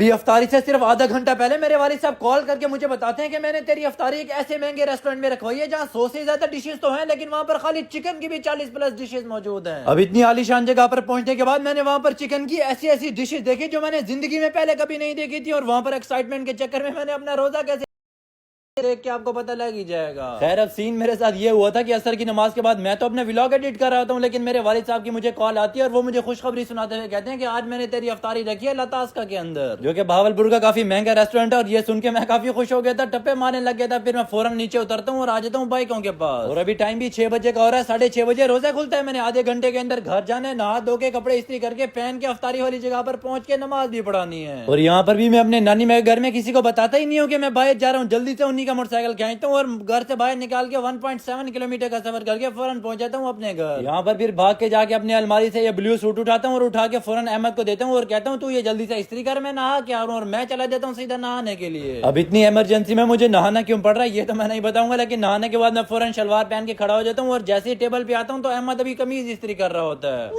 ابھی افطاری سے صرف آدھا گھنٹہ پہلے میرے والد صاحب کال کر کے مجھے بتاتے ہیں کہ میں نے تیری افطاری ایک ایسے مہنگے ریسٹورنٹ میں رکھوائی ہے جہاں 100 سے زیادہ ڈشز تو ہیں لیکن وہاں پر خالی چکن کی بھی 40+ ڈشز موجود ہیں۔ اب اتنی عالیشان جگہ پر پہنچنے کے بعد میں نے وہاں پر چکن کی ایسی ایسی ڈشز دیکھی جو میں نے زندگی میں پہلے کبھی نہیں دیکھی تھی، اور وہاں پر ایکسائٹمنٹ کے چکر میں نے اپنا روزہ کیسے دیکھ کے آپ کو پتہ لگ ہی جائے گا۔ خیر اب سین میرے ساتھ یہ ہوا تھا کہ عصر کی نماز کے بعد میں تو اپنے ولاگ ایڈٹ کر رہا ہوں، لیکن میرے والد صاحب کی مجھے کال آتی ہے اور وہ مجھے خوشخبری سناتے ہوئے کہتے ہیں کہ آج میں نے تیری افطاری رکھی ہے لتاسکا کے اندر، جو کہ بہاولپور کا کافی مہنگا ریسٹورنٹ ہے، اور یہ سن کے میں کافی خوش ہو گیا تھا، ٹپے مارنے لگ گیا تھا۔ پھر میں فوراً نیچے اترتا ہوں اور آ جاتا ہوں بائکوں کے پاس، اور ابھی ٹائم بھی 6 بجے کا ہو رہا ہے، 6:30 بجے روزہ کھلتا ہے۔ میں نے آدھے گھنٹے کے اندر گھر جانا ہے، نہا دھو کے کپڑے استری کر کے پہن کے افطاری والی جگہ پر پہنچ کے نماز بھی پڑھانی ہے۔ اور یہاں پر بھی میں اپنے نانی میں گھر میں کسی کو بتاتا ہی نہیں ہوں کہ میں باہر جا رہا ہوں، جلدی سے انہی کا موٹر سائیکل کھینچتا ہوں اور گھر سے باہر نکال کے 1.7 کلومیٹر کا سفر کر کے فوراً پہنچ جاتا ہوں اپنے گھر۔ یہاں پر پھر بھاگ کے جا کے اپنے الماری سے یہ بلیو سوٹ اٹھاتا ہوں اور اٹھا کے فوراً احمد کو دیتا ہوں اور کہتا ہوں تو یہ جلدی سے استری کر، میں نہا کے آ رہا ہوں، اور میں چلا جاتا ہوں سیدھا نہانے کے لیے۔ اب اتنی ایمرجنسی میں مجھے نہانا کیوں پڑ رہا ہے یہ تو میں نہیں بتاؤں گا، لیکن نہانے کے بعد میں فوراً شلوار پہن کے کھڑا ہو جاتا ہوں، اور جیسے ہی ٹیبل پہ آتا ہوں تو احمد ابھی قمیض استری کر رہا ہوتا ہے۔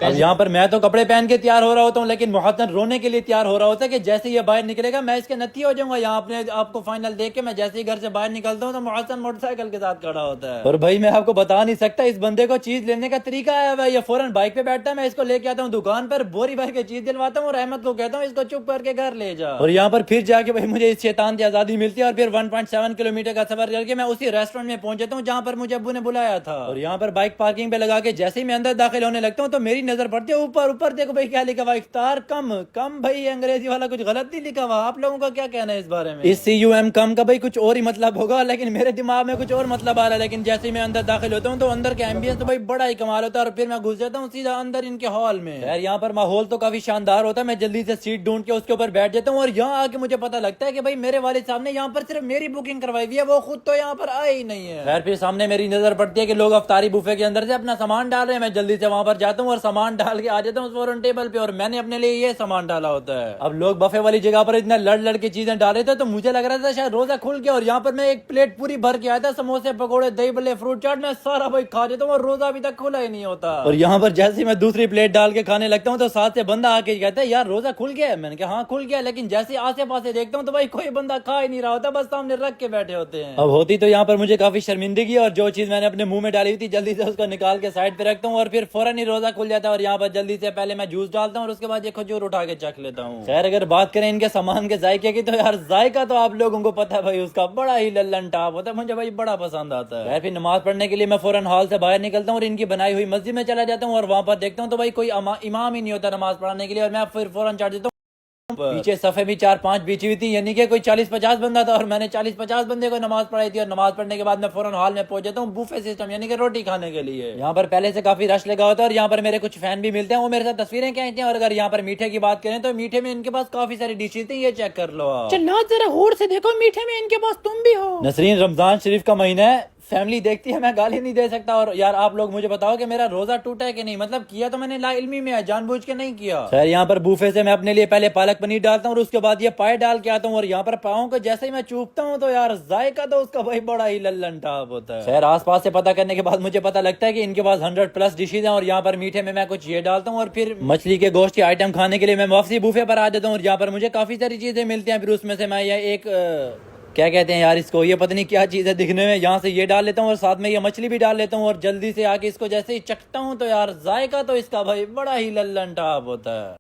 اب یہاں پر میں تو کپڑے پہن کے تیار ہو رہا ہوتا ہوں، لیکن محسن رونے کے لیے تیار ہو رہا ہوتا ہے کہ جیسے یہ باہر نکلے گا میں اس کے نتی ہو جاؤں گا۔ یہاں اپنے آپ کو فائنل دیکھ کے میں جیسے ہی گھر سے باہر نکلتا ہوں تو محسن موٹر سائیکل کے ساتھ کھڑا ہوتا ہے، اور بھائی میں آپ کو بتا نہیں سکتا اس بندے کو چیز لینے کا طریقہ ہے، یہ فوراً بائک پہ بیٹھتا ہے، میں اس کو لے کے آتا ہوں دکان پر، بوری بھر کے چیز دلواتا ہوں اور احمد کو کہتا ہوں اس کو چپ کر کے گھر لے جا، اور یہاں پر پھر جا کے بھائی مجھے اس شیطان کی آزادی ملتی ہے، اور پھر 1.7 کلومیٹر کا سفر کر کے میں اسی ریسٹورنٹ میں پہنچ جاتا ہوں جہاں پر مجھے ابو نے بلایا تھا، اور یہاں پر بائک پارکنگ پہ لگا کے جیسے ہی میں اندر داخل ہونے لگتا ہوں تو میری نظر پڑتی ہے اوپر دیکھو بھائی کیا لکھا ہوا، افطار کم بھائی انگریزی والا کچھ غلط نہیں لکھا ہوا، آپ لوگوں کا کیا کہنا ہے اس بارے میں؟ اس CUM کم کا بھائی کچھ اور ہی مطلب ہوگا، لیکن میرے دماغ میں کچھ اور مطلب آ رہا ہے، لیکن جیسے ہی میں اندر داخل ہوتا ہوں تو اندر کے ایمبینس تو بھائی بڑا ہی کمال ہوتا ہے، اور پھر میں گھس جاتا ہوں سیدھا اندر ان کے ہال میں۔ خیر یہاں پر ماحول تو کافی شاندار ہوتا ہے، میں جلدی سے سیٹ ڈھونڈ کے اس کے اوپر بیٹھ جاتا ہوں، اور یہاں آ کے مجھے پتا لگتا ہے کہ بھائی میرے والد صاحب نے یہاں پر صرف میری بکنگ کروائی ہوئی ہے، وہ خود تو یہاں پر آئے ہی نہیں ہے۔ خیر پھر سامنے میری نظر پڑتی ہے کہ لوگ افطاری بوفے کے اندر سے اپنا سامان ڈال رہے ہیں، میں جلدی سے وہاں پر جاتا ہوں اور سامان ڈال کے آ جاتا ہوں فوراً ٹیبل پہ، اور میں نے اپنے لیے یہ سامان ڈالا ہوتا ہے۔ اب لوگ بفے والی جگہ پر اتنا لڑ کے چیزیں ڈالے تھے تو مجھے لگ رہا تھا شاید روزہ کھل گیا، اور یہاں پر میں ایک پلیٹ پوری بھر کے آیا تھا، سموسے پکوڑے دہی بلے فروٹ چاٹ، میں سارا بھائی کھا جاتا ہوں اور روزہ ابھی تک کھلا ہی نہیں ہوتا۔ اور یہاں پر جیسے میں دوسری پلیٹ ڈال کے کھانے لگتا ہوں تو ساتھ سے بندہ آ کے کہتا ہے یار روزہ کھل گیا ہے، میں نے کہا ہاں کھل گیا، لیکن جیسے آسے پاسے دیکھتا ہوں تو بھائی کوئی بندہ کھا ہی نہیں رہا ہوتا، بس سامنے رکھ کے بیٹھے ہوتے ہیں۔ اب ہوتی تو یہاں پر مجھے کافی شرمندگی، اور جو چیز میں نے اپنے منہ میں ڈالی ہوئی تھی جلدی سے اس کو نکال کے سائڈ پہ رکھتا ہوں، اور پھر فوراً ہی روزہ کھل جاتا ہے، اور یہاں پر جلدی سے پہلے میں جوس ڈالتا ہوں اور اس کے بعد یہ کھجور اٹھا کے چکھ لیتا ہوں۔ خیر اگر بات کریں ان کے سامان کے ذائقے کی تو یار ذائقہ تو آپ لوگوں کو پتہ ہے بھائی اس کا بڑا ہی للن ٹاپ ہوتا ہے، مجھے بھائی بڑا پسند آتا ہے۔ پھر نماز پڑھنے کے لیے میں فوراً ہال سے باہر نکلتا ہوں اور ان کی بنائی ہوئی مسجد میں چلا جاتا ہوں، اور وہاں پر دیکھتا ہوں تو بھائی کوئی امام ہی نہیں ہوتا نماز پڑھانے کے لیے، اور میں پھر فوراً چڑھ جاتا ہوں۔ پیچھے صفحے بھی 4-5 بیچی ہوئی تھی، یعنی کہ کوئی 40-50 بندہ تھا، اور میں نے 40-50 بندے کو نماز پڑھائی تھی، اور نماز پڑھنے کے بعد میں فوراً ہال میں پہنچ جاتا ہوں بوفے سسٹم یعنی کہ روٹی کھانے کے لیے۔ یہاں پر پہلے سے کافی رش لگا ہوتا ہے، اور یہاں پر میرے کچھ فین بھی ملتے ہیں، وہ میرے ساتھ تصویریں کھینچتے ہیں، اور اگر یہاں پر میٹھے کی بات کریں تو میٹھے میں ان کے پاس کافی ساری ڈشز ہیں، یہ چیک کر لو آپ۔ چلو ذرا غور سے دیکھو میٹھے میں ان کے پاس تم بھی ہو۔ نسرین رمضان شریف کا مہینہ ہے، فیملی دیکھتی ہے، میں گالی نہیں دے سکتا، اور یار آپ لوگ مجھے بتاؤ کہ میرا روزہ ٹوٹا ہے کہ نہیں، مطلب کیا تو میں نے لا علمی میں ہے، جان بوجھ کے نہیں کیا۔ خیر یہاں پر بوفے سے میں اپنے لیے پہلے پالک پنیر ڈالتا ہوں اور اس کے بعد یہ پائے ڈال کے آتا ہوں، اور یہاں پر پاؤں کو جیسے ہی میں چوپتا ہوں تو یار ذائقہ تو اس کا بھائی بڑا ہی للن ٹاپ ہوتا ہے۔ خیر آس پاس سے پتہ کرنے کے بعد مجھے پتہ لگتا ہے کہ ان کے پاس 100+ ڈشز ہیں، اور یہاں پر میٹھے میں کچھ یہ ڈالتا ہوں، اور پھر مچھلی کے گوشت کے آئٹم کھانے کے لیے میں واپسی بوفے پر آ جاتا ہوں، اور یہاں پر مجھے کافی ساری چیزیں ملتی ہیں، پھر اس میں سے میں یہ ایک کیا کہتے ہیں یار اس کو، یہ پتہ نہیں کیا چیز ہے دکھنے میں، یہاں سے یہ ڈال لیتا ہوں اور ساتھ میں یہ مچھلی بھی ڈال لیتا ہوں، اور جلدی سے آ کے اس کو جیسے ہی چکھتا ہوں تو یار ذائقہ تو اس کا بھائی بڑا ہی للن ٹاپ ہوتا ہے۔